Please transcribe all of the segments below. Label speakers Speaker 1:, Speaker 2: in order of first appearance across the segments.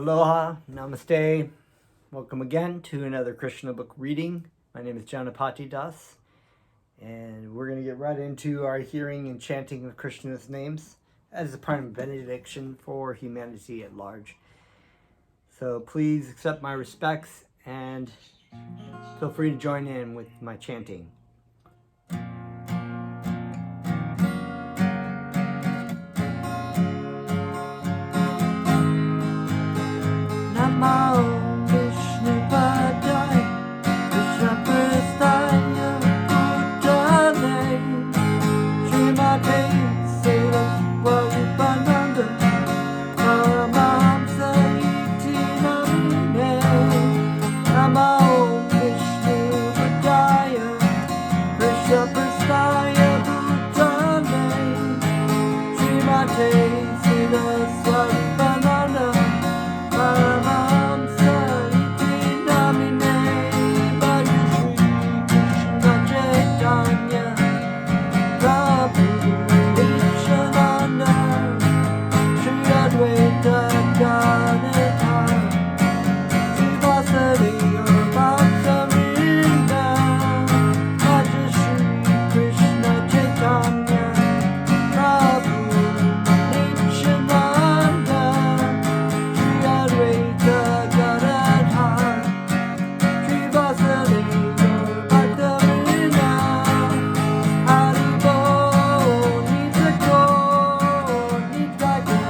Speaker 1: Aloha, namaste. Welcome again to another Krishna book reading. My name is Janapati Das, and we're going to get right into our hearing and chanting of Krishna's names as a prime benediction for humanity at large. So please accept my respects and feel free to join in with my chanting. Namo Vishnu Padaya Krishna Prasthaya Bhutale Srimate Saraswati Paramahamsa Iti Namine Namo Vishnu Padaya Krishna Prasthaya Bhutale Srimate Saraswati Paramahamsa Iti Namine Bhaju Shri Krishna Chaitanya Prabhu Nityananda Shri Advaita Gadadhara Srivasadi Bhakta-vrinda Bhaju Shri Krishna Chaitanya Prabhu Nityananda Shri Advaita Gadadhara Srivasadi Bhakta-vrinda Haribo Nitako Nitako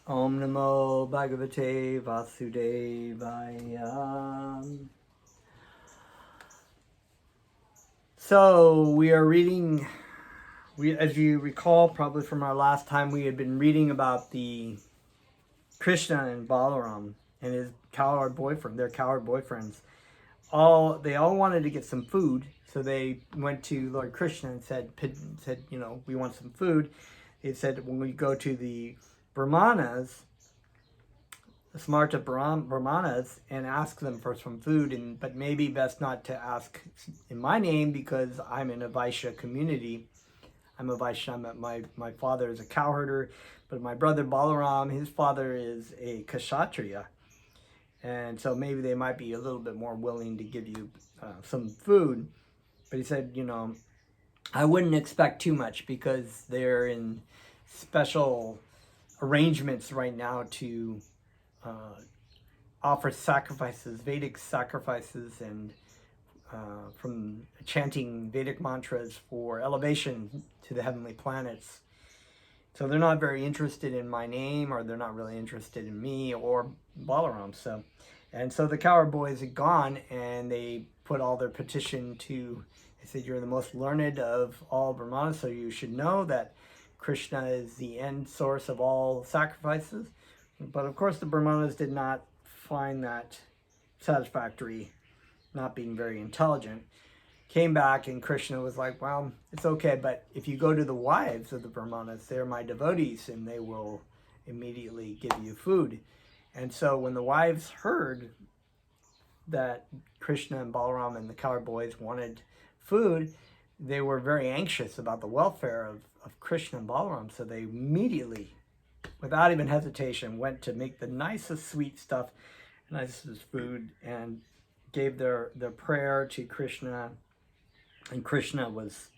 Speaker 1: Om Namo Bhagavate Vasudevaya. So we are reading, as you recall probably from our last time, we had been reading about the Krishna and Balaram and his cowherd boyfriend, their cowherd boyfriends. They all wanted to get some food, so they went to Lord Krishna and said, we want some food. They said, when we go to the brahmanas, the smarta brahmanas, and ask them for some food, but maybe best not to ask in my name because I'm in a Vaishya community. I'm a Vaishya. My father is a cowherder, but my brother Balaram, his father is a kshatriya. And so maybe they might be a little bit more willing to give you some food. But he said, I wouldn't expect too much because they're in special arrangements right now to offer sacrifices, Vedic sacrifices, and from chanting Vedic mantras for elevation to the heavenly planets. So they're not very interested in my name, or they're not really interested in me or Balaram. So the cowherd boys had gone, and they put all their petition to. They said, "You're the most learned of all brahmanas, so you should know that Krishna is the end source of all sacrifices." But of course, the brahmanas did not find that satisfactory, not being very intelligent. Came back, and Krishna was like, well, it's okay, but if you go to the wives of the brahmanas, they're my devotees, and they will immediately give you food. And so when the wives heard that Krishna and Balaram and the cowherd boys wanted food, they were very anxious about the welfare of Krishna and Balaram. So they immediately, without even hesitation, went to make the nicest sweet stuff, nicest food, and gave their prayer to Krishna. And Krishna was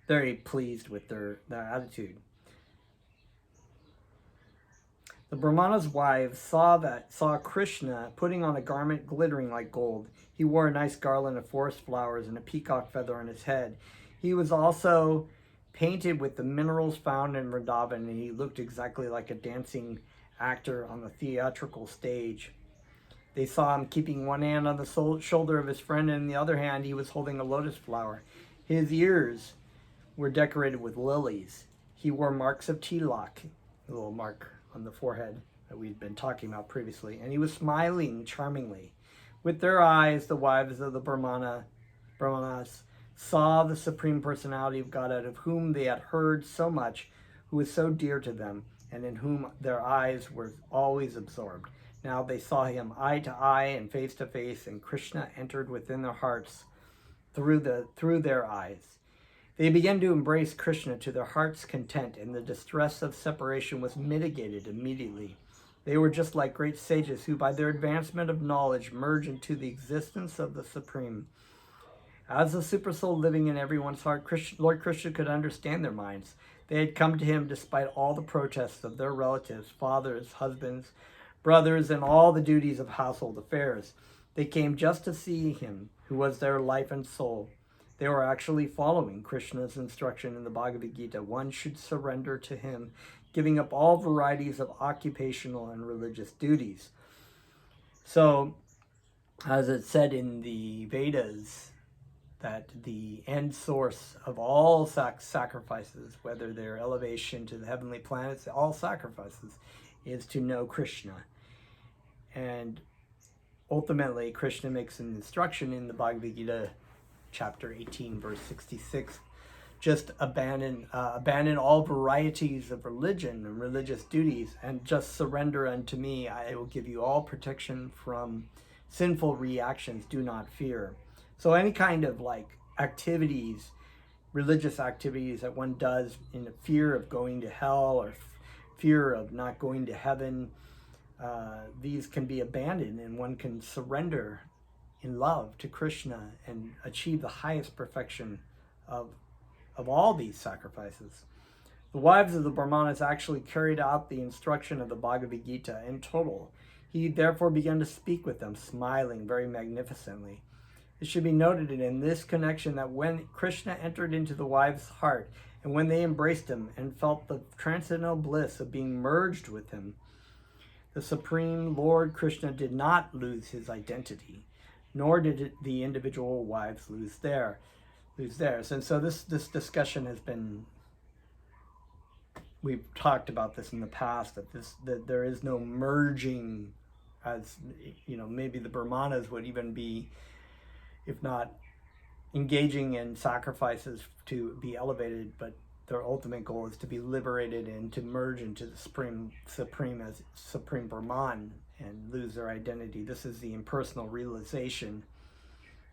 Speaker 1: very pleased with their attitude. The brahmana's wives saw Krishna putting on a garment glittering like gold. He wore a nice garland of forest flowers and a peacock feather on his head. He was also painted with the minerals found in Vrindavan, and he looked exactly like a dancing actor on the theatrical stage. They saw him keeping one hand on the shoulder of his friend, and in the other hand he was holding a lotus flower. His ears were decorated with lilies. He wore marks of tilak, a little mark on the forehead that we'd been talking about previously, and he was smiling charmingly. With their eyes, the wives of the brahmanas saw the Supreme Personality of Godhead, of whom they had heard so much, who was so dear to them, and in whom their eyes were always absorbed. Now they saw him eye to eye and face to face, and Krishna entered within their hearts through their eyes. They began to embrace Krishna to their heart's content, and the distress of separation was mitigated immediately. They were just like great sages who, by their advancement of knowledge, merge into the existence of the Supreme. As the Supersoul living in everyone's heart, Lord Krishna could understand their minds. They had come to him despite all the protests of their relatives, fathers, husbands, brothers, and all the duties of household affairs. They came just to see him, who was their life and soul. They were actually following Krishna's instruction in the Bhagavad Gita. One should surrender to him, giving up all varieties of occupational and religious duties. So, as it said in the Vedas, that the end source of all sacrifices, whether they're elevation to the heavenly planets, all sacrifices, is to know Krishna. And ultimately, Krishna makes an instruction in the Bhagavad Gita, chapter 18, verse 66, just abandon all varieties of religion and religious duties, and just surrender unto me. I will give you all protection from sinful reactions. Do not fear. So any kind of activities, religious activities that one does in the fear of going to hell or fear of not going to heaven, these can be abandoned, and one can surrender in love to Krishna and achieve the highest perfection of all these sacrifices. The wives of the brahmanas actually carried out the instruction of the Bhagavad Gita in total. He therefore began to speak with them, smiling very magnificently. It should be noted in this connection that when Krishna entered into the wife's heart, and when they embraced him and felt the transcendental bliss of being merged with him, the Supreme Lord Krishna did not lose his identity, nor did the individual wives lose theirs. And so this discussion has been, we've talked about this in the past, that there is no merging, as maybe the brahmanas would even be, if not engaging in sacrifices to be elevated, but their ultimate goal is to be liberated and to merge into the supreme as Supreme Brahman and lose their identity. This is the impersonal realization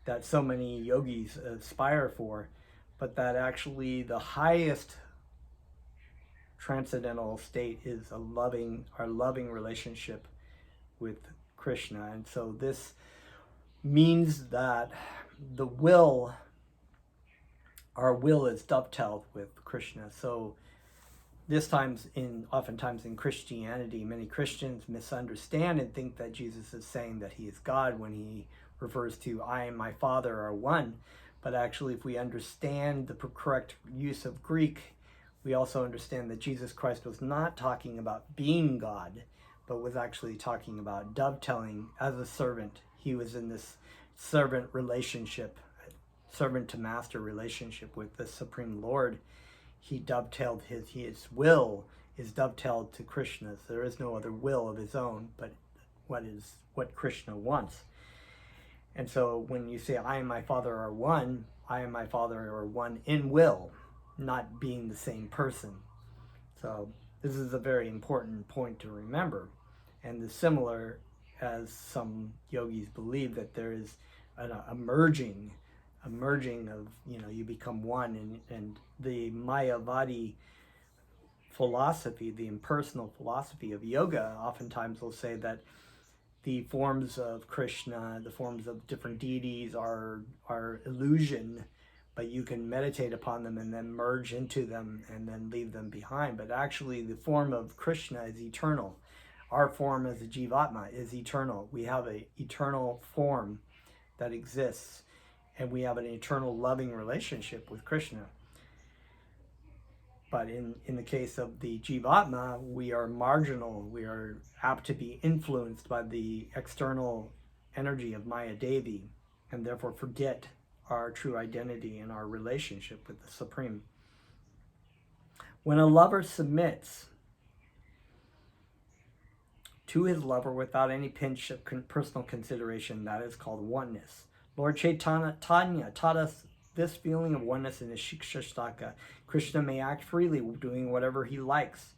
Speaker 1: that so many yogis aspire for, but that actually the highest transcendental state is our loving relationship with Krishna. And so this means that our will is dovetailed with Krishna. So oftentimes in Christianity, many Christians misunderstand and think that Jesus is saying that he is God when he refers to I and my Father are one. But actually, if we understand the correct use of Greek, we also understand that Jesus Christ was not talking about being God, but was actually talking about dovetailing as a servant. He was in this servant relationship, servant to master relationship with the Supreme Lord. He dovetailed his will is dovetailed to Krishna's. There is no other will of his own, but what Krishna wants. And so when you say I and my Father are one, I and my Father are one in will, not being the same person. So this is a very important point to remember. And the similar, as some yogis believe, that there is a merging of, you become one, and the Mayavadi philosophy, the impersonal philosophy of yoga, oftentimes will say that the forms of Krishna, the forms of different deities are illusion, but you can meditate upon them and then merge into them and then leave them behind. But actually the form of Krishna is eternal. Our form as a Jivatma is eternal. We have an eternal form that exists, and we have an eternal loving relationship with Krishna. But in the case of the Jivatma, we are marginal. We are apt to be influenced by the external energy of Maya Devi, and therefore forget our true identity and our relationship with the Supreme. When a lover submits to his lover without any pinch of personal consideration, that is called oneness. Lord Chaitanya taught us this feeling of oneness in the Shikshastaka. Krishna may act freely, doing whatever he likes,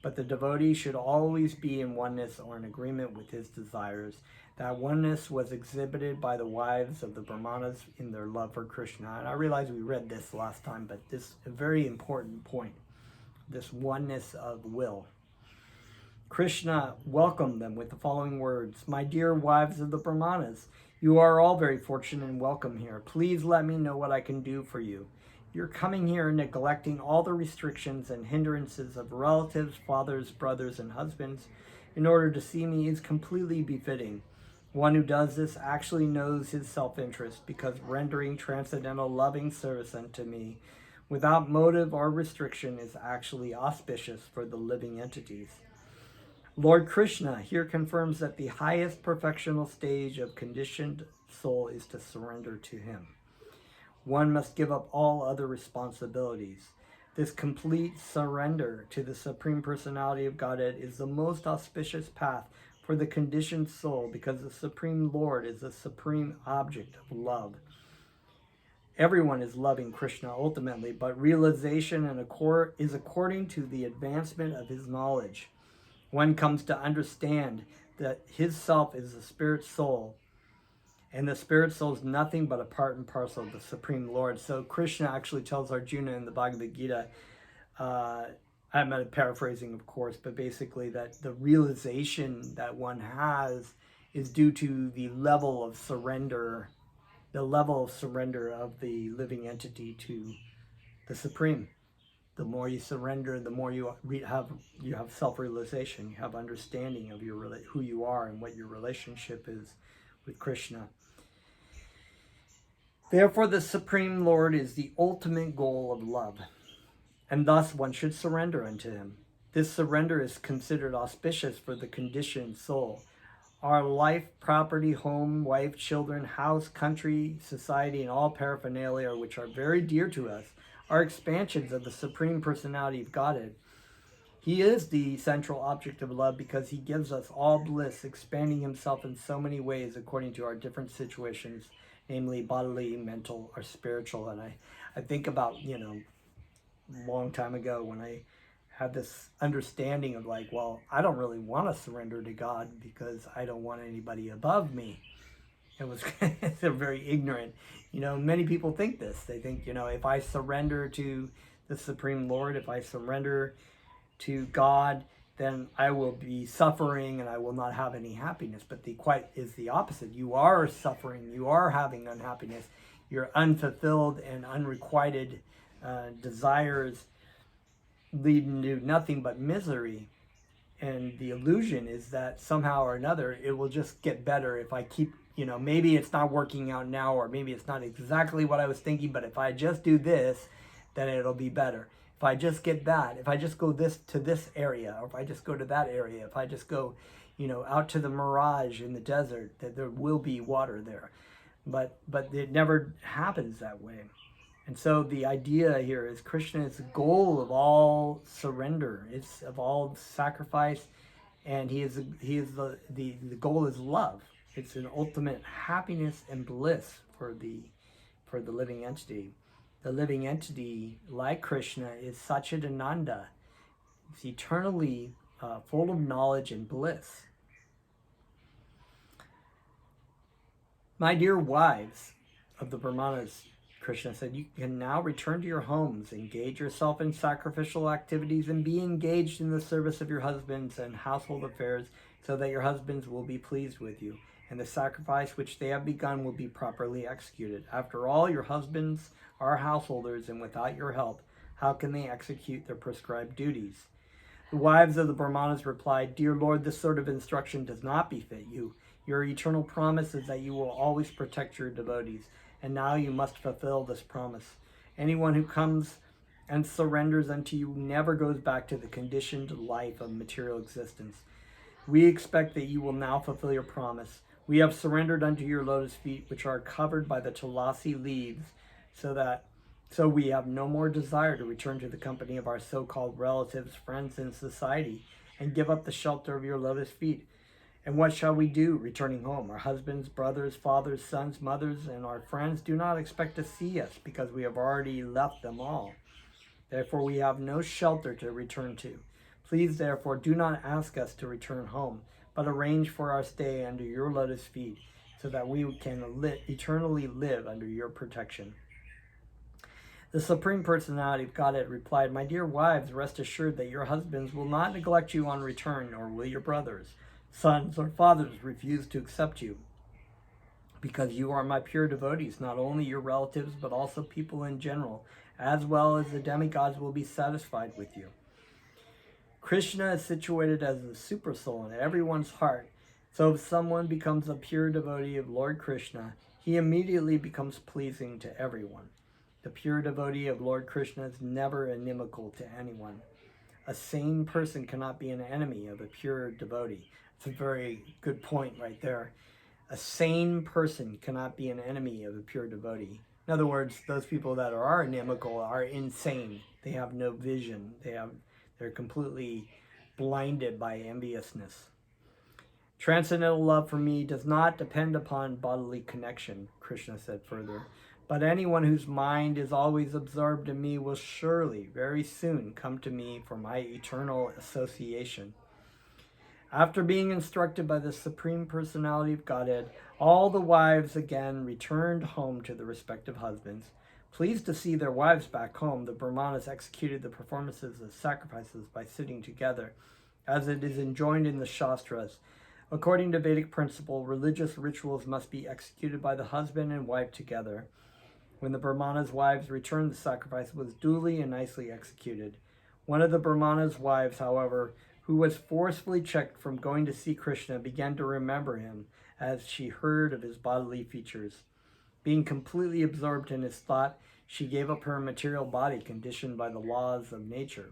Speaker 1: but the devotee should always be in oneness or in agreement with his desires. That oneness was exhibited by the wives of the brahmanas in their love for Krishna. And I realize we read this last time, but this is a very important point, this oneness of will. Krishna welcomed them with the following words: "My dear wives of the brahmanas, you are all very fortunate and welcome here. Please let me know what I can do for you. Your coming here, neglecting all the restrictions and hindrances of relatives, fathers, brothers, and husbands, in order to see me is completely befitting. One who does this actually knows his self-interest, because rendering transcendental loving service unto me without motive or restriction is actually auspicious for the living entities." Lord Krishna here confirms that the highest perfectional stage of conditioned soul is to surrender to him. One must give up all other responsibilities. This complete surrender to the Supreme Personality of Godhead is the most auspicious path for the conditioned soul, because the Supreme Lord is the supreme object of love. Everyone is loving Krishna ultimately, but realization is according to the advancement of his knowledge. One comes to understand that his self is the spirit soul, and the spirit soul is nothing but a part and parcel of the Supreme Lord. So Krishna actually tells Arjuna in the Bhagavad Gita, I'm paraphrasing of course, but basically that the realization that one has is due to the level of surrender of the living entity to the Supreme. The more you surrender, the more you have self-realization, you have understanding of who you are and what your relationship is with Krishna. Therefore, the Supreme Lord is the ultimate goal of love, and thus one should surrender unto him. This surrender is considered auspicious for the conditioned soul. Our life, property, home, wife, children, house, country, society, and all paraphernalia which are very dear to us are expansions of the Supreme Personality of Godhead. He is the central object of love because he gives us all bliss, expanding himself in so many ways according to our different situations, namely bodily, mental, or spiritual. And I think about, a long time ago when I had this understanding of like, well, I don't really want to surrender to God because I don't want anybody above me. It was they're very ignorant. Many people think this. They think, if I surrender to the Supreme Lord, if I surrender to God, then I will be suffering and I will not have any happiness. But is the opposite. You are suffering. You are having unhappiness. Your unfulfilled and unrequited desires leading to nothing but misery. And the illusion is that somehow or another it will just get better if I keep, maybe it's not working out now, or maybe it's not exactly what I was thinking, but if I just do this, then it'll be better. If I just get that, if I just go to this area, or if I just go to that area, if I just go, out to the mirage in the desert, that there will be water there. But it never happens that way. And so the idea here is Krishna is the goal of all surrender. It's of all sacrifice, and the goal is love. It's an ultimate happiness and bliss for the living entity. The living entity, like Krishna, is Satchidananda. It's eternally full of knowledge and bliss. My dear wives of the brahmanas, Krishna said, you can now return to your homes, engage yourself in sacrificial activities, and be engaged in the service of your husbands and household affairs, so that your husbands will be pleased with you, and the sacrifice which they have begun will be properly executed. After all, your husbands are householders, and without your help, how can they execute their prescribed duties? The wives of the brahmanas replied, Dear Lord, this sort of instruction does not befit you. Your eternal promise is that you will always protect your devotees, and now you must fulfill this promise. Anyone who comes and surrenders unto you never goes back to the conditioned life of material existence. We expect that you will now fulfill your promise. We have surrendered unto your lotus feet, which are covered by the tulasi leaves, so we have no more desire to return to the company of our so-called relatives, friends, and society, and give up the shelter of your lotus feet. And what shall we do returning home? Our husbands, brothers, fathers, sons, mothers, and our friends do not expect to see us because we have already left them all. Therefore, we have no shelter to return to. Please, therefore, do not ask us to return home, but arrange for our stay under your lotus feet so that we can eternally live under your protection. The Supreme Personality of Godhead replied, My dear wives, rest assured that your husbands will not neglect you on return, nor will your brothers, sons, or fathers refuse to accept you, because you are my pure devotees. Not only your relatives, but also people in general, as well as the demigods, will be satisfied with you. Krishna is situated as the super soul in everyone's heart. So if someone becomes a pure devotee of Lord Krishna, he immediately becomes pleasing to everyone. The pure devotee of Lord Krishna is never inimical to anyone. A sane person cannot be an enemy of a pure devotee. It's a very good point right there. A sane person cannot be an enemy of a pure devotee. In other words, those people that are inimical are insane. They have no vision. They're completely blinded by enviousness. Transcendental love for me does not depend upon bodily connection, Krishna said further. But anyone whose mind is always absorbed in me will surely, very soon, come to me for my eternal association. After being instructed by the Supreme Personality of Godhead, all the wives again returned home to their respective husbands. Pleased to see their wives back home, the brahmanas executed the performances of sacrifices by sitting together, as it is enjoined in the Shastras. According to Vedic principle, religious rituals must be executed by the husband and wife together. When the brahmanas' wives returned, the sacrifice was duly and nicely executed. One of the brahmanas' wives, however, who was forcefully checked from going to see Krishna, began to remember him as she heard of his bodily features. Being completely absorbed in his thought, she gave up her material body conditioned by the laws of nature.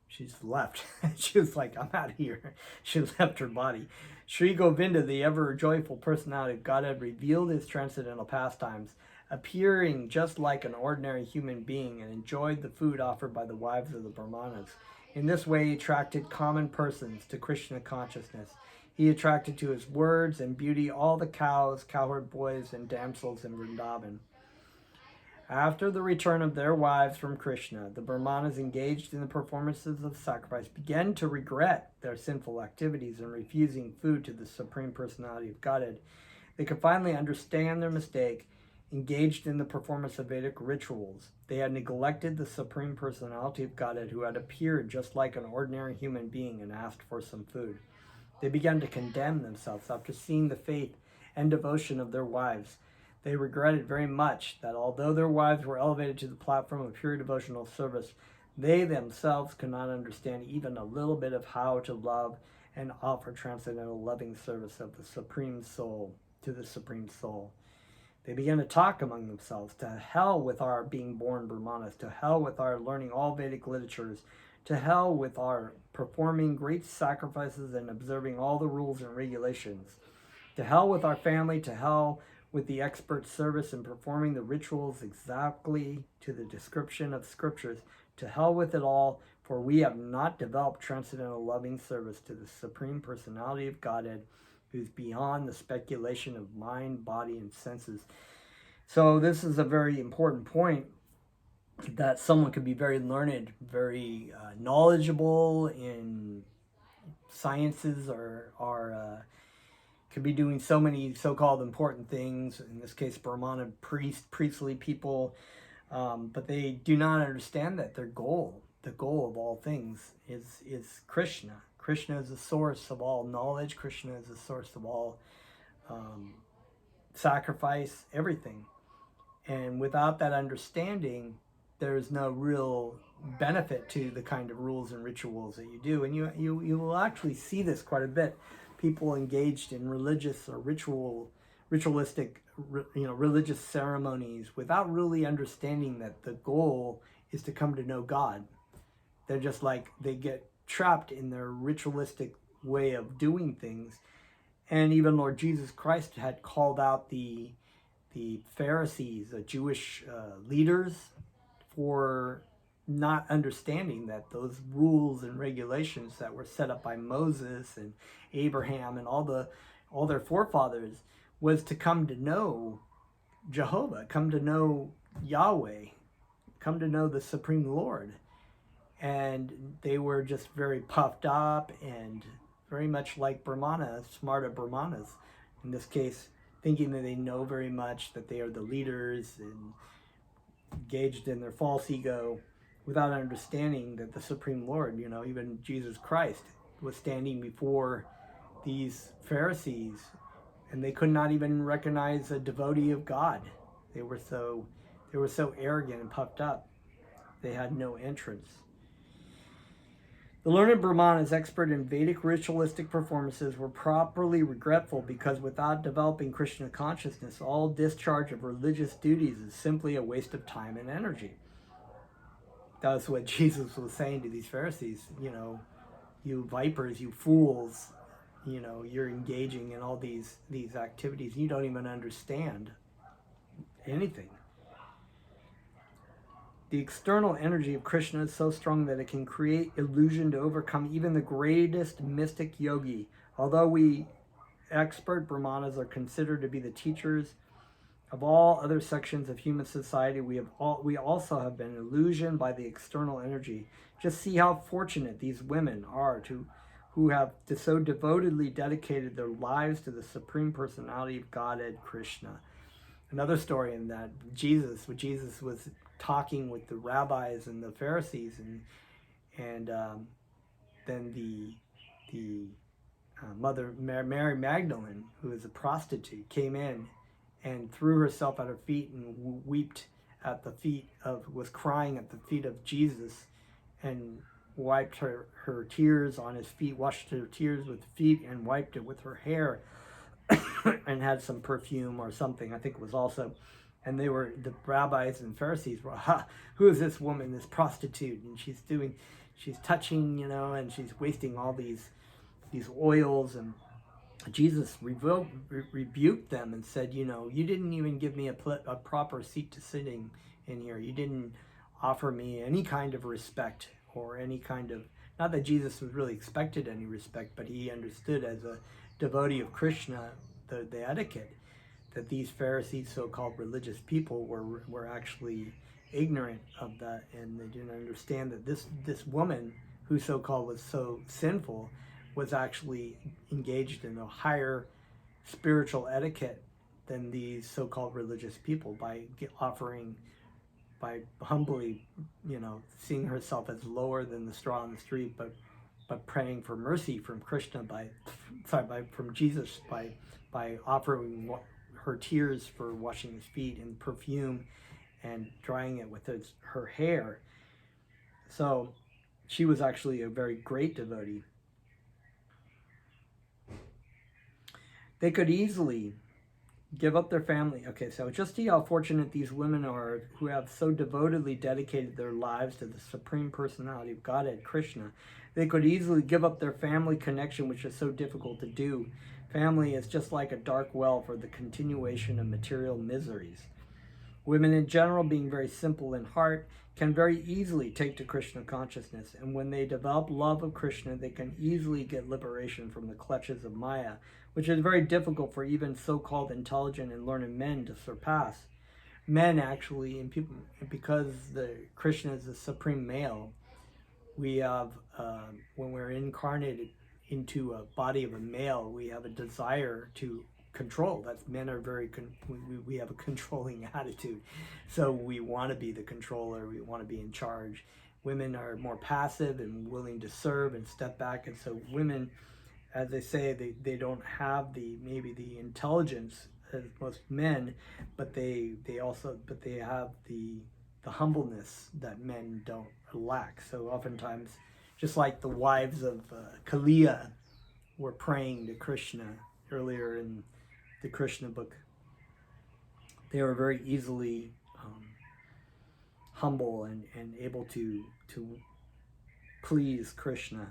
Speaker 1: She's left. She was like, I'm out of here. She left her body. Sri Govinda, the ever joyful personality of Godhead, revealed his transcendental pastimes, appearing just like an ordinary human being, and enjoyed the food offered by the wives of the brahmanas. In this way, he attracted common persons to Krishna consciousness. He attracted to his words and beauty all the cows, cowherd boys, and damsels in Vrindavan. After the return of their wives from Krishna, the brahmanas engaged in the performances of sacrifice began to regret their sinful activities in refusing food to the Supreme Personality of Godhead. They could finally understand their mistake, engaged in the performance of Vedic rituals. They had neglected the Supreme Personality of Godhead, who had appeared just like an ordinary human being, and asked for some food. They began to condemn themselves after seeing the faith and devotion of their wives. They regretted very much that although their wives were elevated to the platform of pure devotional service, they themselves could not understand even a little bit of how to love and offer transcendental loving service of the Supreme Soul to the Supreme Soul. They began to talk among themselves, to hell with our being born brahmanas, to hell with our learning all Vedic literatures, to hell with our performing great sacrifices and observing all the rules and regulations, to hell with our family, to hell with the expert service in performing the rituals exactly to the description of scriptures, to hell with it all, for we have not developed transcendental loving service to the Supreme Personality of Godhead, who's beyond the speculation of mind, body, and senses. So this is a very important point, that someone could be very learned, very knowledgeable in sciences, or could be doing so many so-called important things, in this case Brahmana priestly people, but they do not understand that the goal of all things is Krishna. Krishna is the source of all knowledge. Krishna is the source of all sacrifice, everything. And without that understanding, there's no real benefit to the kind of rules and rituals that you do. And you will actually see this quite a bit. People engaged in religious or ritualistic, religious ceremonies without really understanding that the goal is to come to know God. They're just like, they get trapped in their ritualistic way of doing things. And even Lord Jesus Christ had called out the Pharisees, the Jewish leaders, for not understanding that those rules and regulations that were set up by Moses and Abraham and all their forefathers was to come to know Jehovah, come to know Yahweh, come to know the Supreme Lord. And they were just very puffed up and very much like brahmanas, smarter brahmanas, in this case, thinking that they know very much, that they are the leaders, and engaged in their false ego, without understanding that the Supreme Lord, even Jesus Christ, was standing before these Pharisees, and they could not even recognize a devotee of God. They were so arrogant and puffed up. They had no entrance. The learned brahmanas, expert in Vedic ritualistic performances, were properly regretful because without developing Krishna consciousness, all discharge of religious duties is simply a waste of time and energy. That's what Jesus was saying to these Pharisees. You vipers, you fools, you're engaging in all these activities. You don't even understand anything. The external energy of Krishna is so strong that it can create illusion to overcome even the greatest mystic yogi. Although we expert brahmanas are considered to be the teachers of all other sections of human society, we also have been illusioned by the external energy. Just see how fortunate these women are who have so devotedly dedicated their lives to the Supreme Personality of Godhead, Krishna. Another story in that Jesus was talking with the rabbis and the Pharisees, and then the mother Mary Magdalene, who is a prostitute, came in and threw herself at her feet and was crying at the feet of Jesus, and wiped her tears on his feet, washed her tears with feet, and wiped it with her hair. and had some perfume or something, I think it was also. And they were, the rabbis and Pharisees were, who is this woman, this prostitute? And she's touching, and she's wasting all these oils. And Jesus rebuked them and said, you didn't even give me a proper seat to sitting in here. You didn't offer me any kind of respect or any kind of, not that Jesus was really expected any respect, but he understood as a devotee of Krishna the etiquette, that these Pharisees, so-called religious people, were actually ignorant of that, and they didn't understand that this woman, who so-called was so sinful, was actually engaged in a higher spiritual etiquette than these so-called religious people by humbly, seeing herself as lower than the straw on the street, but praying for mercy from Krishna from Jesus by offering her tears for washing his feet and perfume and drying it with her hair. So she was actually a very great devotee. They could easily give up their family. Okay, so just see how fortunate these women are who have so devotedly dedicated their lives to the Supreme Personality of Godhead, Krishna. They could easily give up their family connection, which is so difficult to do. Family is just like a dark well for the continuation of material miseries. Women in general, being very simple in heart, can very easily take to Krishna consciousness, and when they develop love of Krishna, they can easily get liberation from the clutches of Maya, which is very difficult for even so-called intelligent and learned men to surpass. Men actually, and people, because Krishna is the supreme male, we have, when we're incarnated into a body of a male, we have a desire to control. That's, men are we have a controlling attitude, so we want to be the controller, we want to be in charge. Women are more passive and willing to serve and step back, and so women, as they say, they don't have maybe the intelligence as most men, but they have the humbleness that men don't lack. So oftentimes, just like the wives of Kaliya were praying to Krishna earlier in the Krishna book, they were very easily humble and able to please Krishna,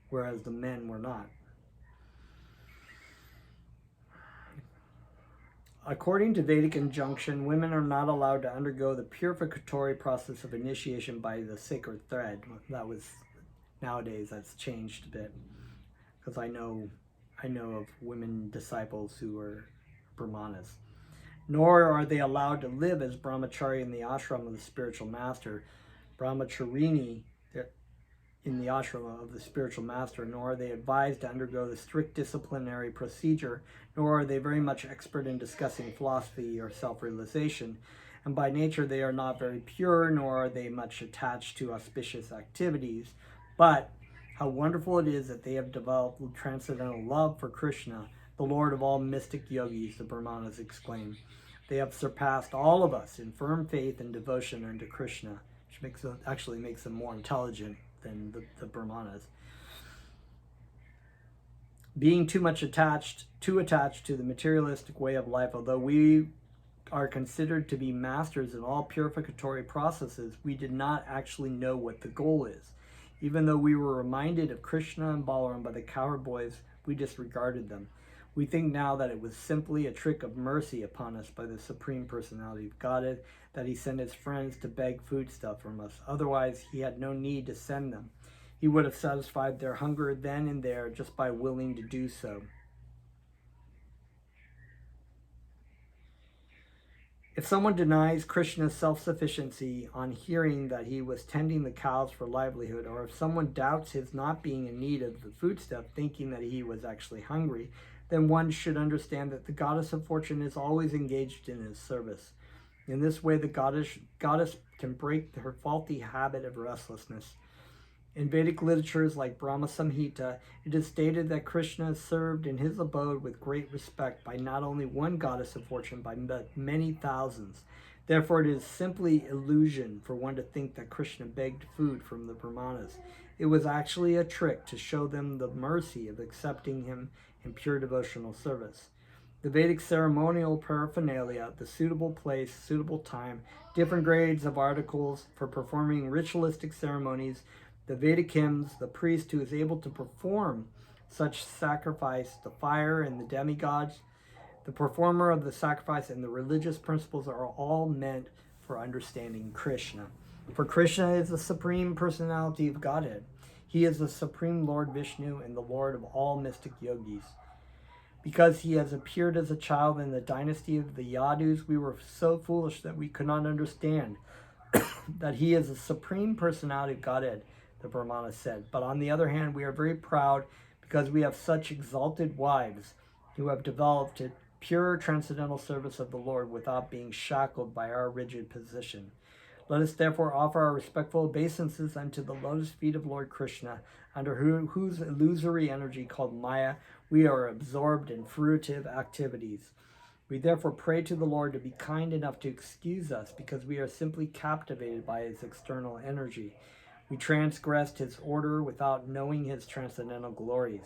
Speaker 1: whereas the men were not. According to Vedic injunction, women are not allowed to undergo the purificatory process of initiation by the sacred thread. That was, nowadays that's changed a bit, because I know of women disciples who are brahmanas. Nor are they allowed to live as brahmachari in the ashram of the spiritual master, brahmacharini in the ashram of the spiritual master, nor are they advised to undergo the strict disciplinary procedure, nor are they very much expert in discussing philosophy or self-realization. And by nature they are not very pure, nor are they much attached to auspicious activities. But how wonderful it is that they have developed transcendental love for Krishna, the Lord of all mystic yogis, the brahmanas exclaim. They have surpassed all of us in firm faith and devotion unto Krishna, which actually makes them more intelligent than the brahmanas. Being too attached to the materialistic way of life, although we are considered to be masters in all purificatory processes, we did not actually know what the goal is. Even though we were reminded of Krishna and Balaram by the cowherd boys, we disregarded them. We think now that it was simply a trick of mercy upon us by the Supreme Personality of Godhead, that he sent his friends to beg foodstuff from us. Otherwise, he had no need to send them. He would have satisfied their hunger then and there just by willing to do so. If someone denies Krishna's self-sufficiency on hearing that he was tending the cows for livelihood, or if someone doubts his not being in need of the foodstuff, thinking that he was actually hungry, then one should understand that the goddess of fortune is always engaged in his service. In this way, the goddess can break her faulty habit of restlessness. In Vedic literatures like Brahma Samhita, it is stated that Krishna is served in his abode with great respect by not only one goddess of fortune, but many thousands. Therefore, it is simply illusion for one to think that Krishna begged food from the brahmanas. It was actually a trick to show them the mercy of accepting him in pure devotional service. The Vedic ceremonial paraphernalia, the suitable place, suitable time, different grades of articles for performing ritualistic ceremonies, the Vedic hymns, the priest who is able to perform such sacrifice, the fire and the demigods, the performer of the sacrifice, and the religious principles are all meant for understanding Krishna. For Krishna is the supreme personality of Godhead. He is the supreme Lord Vishnu and the Lord of all mystic yogis. Because he has appeared as a child in the dynasty of the Yadus, we were so foolish that we could not understand that he is the supreme personality of Godhead, the brahmanas said. But on the other hand, we are very proud because we have such exalted wives who have developed a pure transcendental service of the Lord without being shackled by our rigid position. Let us therefore offer our respectful obeisances unto the lotus feet of Lord Krishna, under whose illusory energy called Maya we are absorbed in fruitive activities. We therefore pray to the Lord to be kind enough to excuse us because we are simply captivated by his external energy. We transgressed his order without knowing his transcendental glories.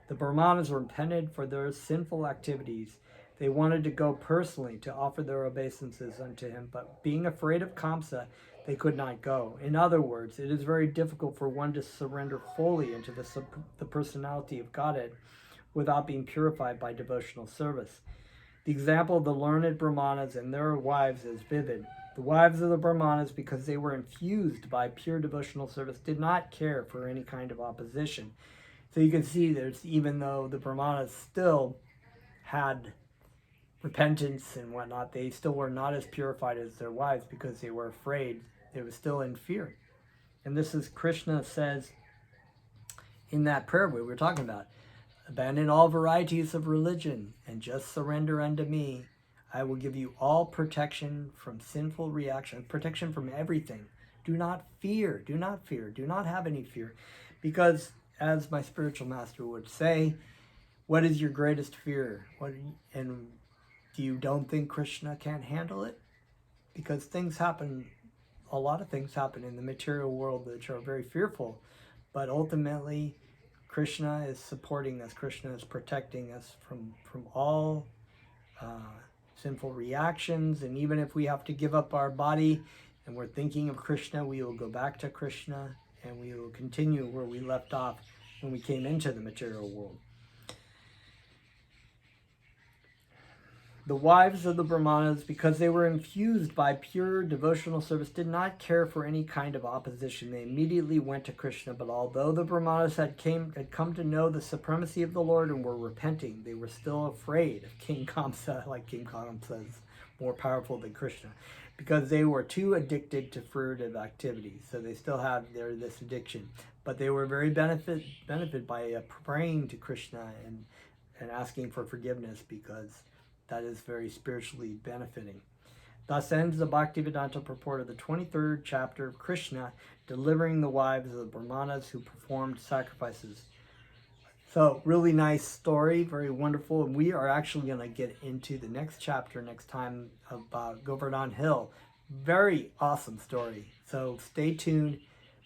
Speaker 1: The brahmanas repented for their sinful activities. They wanted to go personally to offer their obeisances unto him, but being afraid of Kamsa, they could not go. In other words, it is very difficult for one to surrender fully into the personality of Godhead without being purified by devotional service. The example of the learned brahmanas and their wives is vivid. The wives of the brahmanas, because they were infused by pure devotional service, did not care for any kind of opposition. So you can see there's, even though the brahmanas still had repentance and whatnot, they still were not as purified as their wives because they were afraid. They were still in fear. And this is Krishna says in that prayer we were talking about, abandon all varieties of religion and just surrender unto me. I will give you all protection from sinful reaction, protection from everything. Do not fear, do not fear, do not have any fear. Because as my spiritual master would say, what is your greatest fear? And you don't think Krishna can't handle it? Because things happen, a lot of things happen in the material world which are very fearful, but ultimately Krishna is supporting us. Krishna is protecting us from all sinful reactions. And even if we have to give up our body and we're thinking of Krishna, we will go back to Krishna and we will continue where we left off when we came into the material world. The wives of the brahmanas, because they were infused by pure devotional service, did not care for any kind of opposition. They immediately went to Krishna, but although the brahmanas had come to know the supremacy of the Lord and were repenting, they were still afraid of King Kamsa, like King Kamsa is more powerful than Krishna, because they were too addicted to fruitive activities. So they still have this addiction. But they were very benefited by praying to Krishna and asking for forgiveness, because that is very spiritually benefiting. Thus ends the Bhaktivedanta purport of the 23rd chapter of Krishna delivering the wives of the brahmanas who performed sacrifices. So, really nice story, very wonderful. And we are actually going to get into the next chapter next time about Govardhan Hill. Very awesome story. So stay tuned.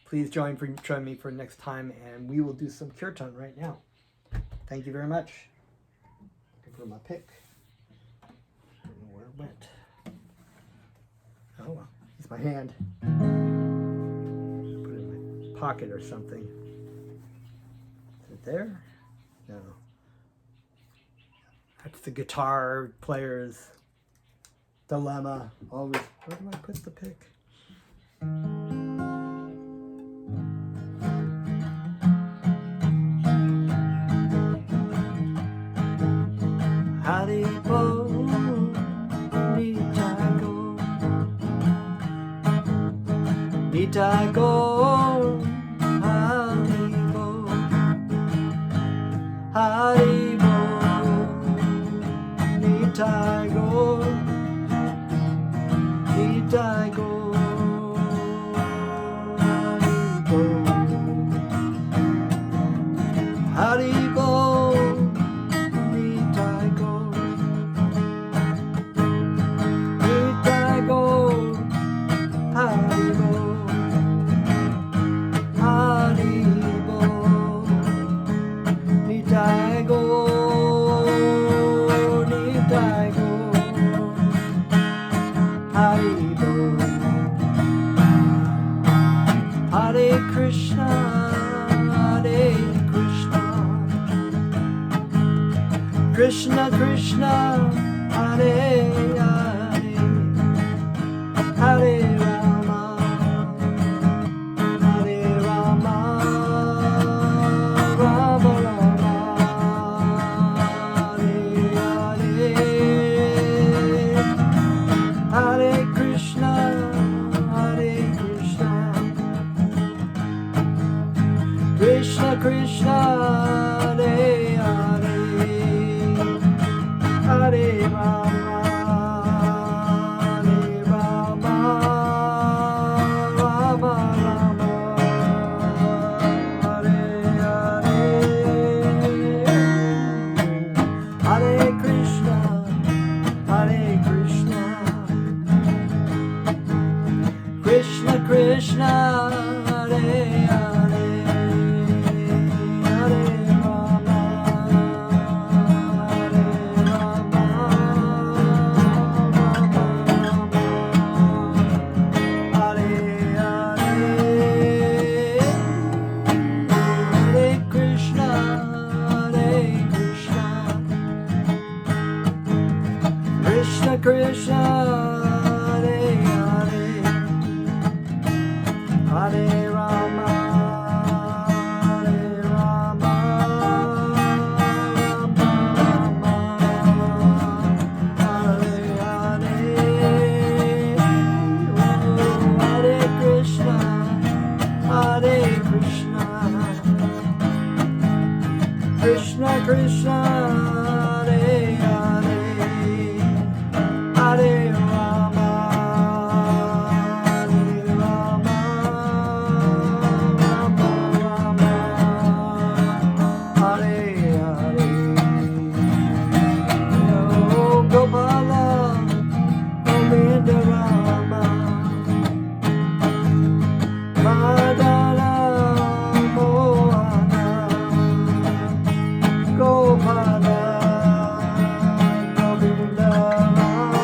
Speaker 1: Please join me for next time, and we will do some kirtan right now. Thank you very much. Looking for my pick. I don't know where it went. Oh well, it's my hand. Put it in my pocket or something. Is it there? No. That's the guitar player's dilemma. Always, where do I put the pick? Haribo, Nitai go, Haribo, Haribo, Nitai go, Nitai go, Haribo, Haribo, Nitai go, Nitai go, Haribo. Hare Krishna, Hare Krishna, Krishna Krishna, Hare Hare, Hare Rama, Hare Rama, Rama Rama, Hare Hare, Hare Krishna, Hare Krishna, Krishna Krishna, Hare Hare, Hare Rama, Hare Rama, Rama Rama, Hare Hare, Hare Krishna, Hare Krishna, Krishna Krishna, Hare Hare, Hare Rama, Hare Rama, Rama Rama, Hare Hare, Hare Krishna, Hare Krishna, Krishna Krishna, Hare Hare, Hare Rama, Hare Rama, Rama Rama, Hare Hare, Hare Krishna, Hare Krishna, Krishna Krishna, Hare Hare, Hare Rama, Hare Rama, Rama Rama, Hare Hare. Oh Gopala, Govinda Rama, Madala Mohana, Gopala, Govinda Rama,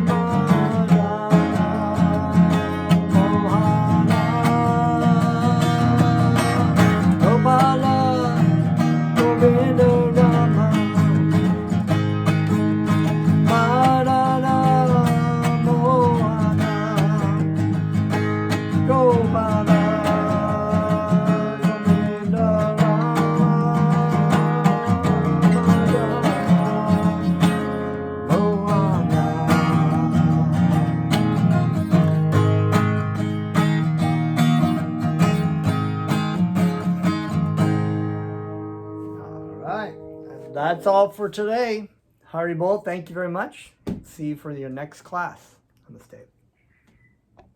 Speaker 1: Madala Mohana, Gopala, Govinda Rama, Madala Mohana, Gopala, Govinda Rama, Mohana. All right, that's all for today. Haribol, thank you very much. See you for your next class. Namaste.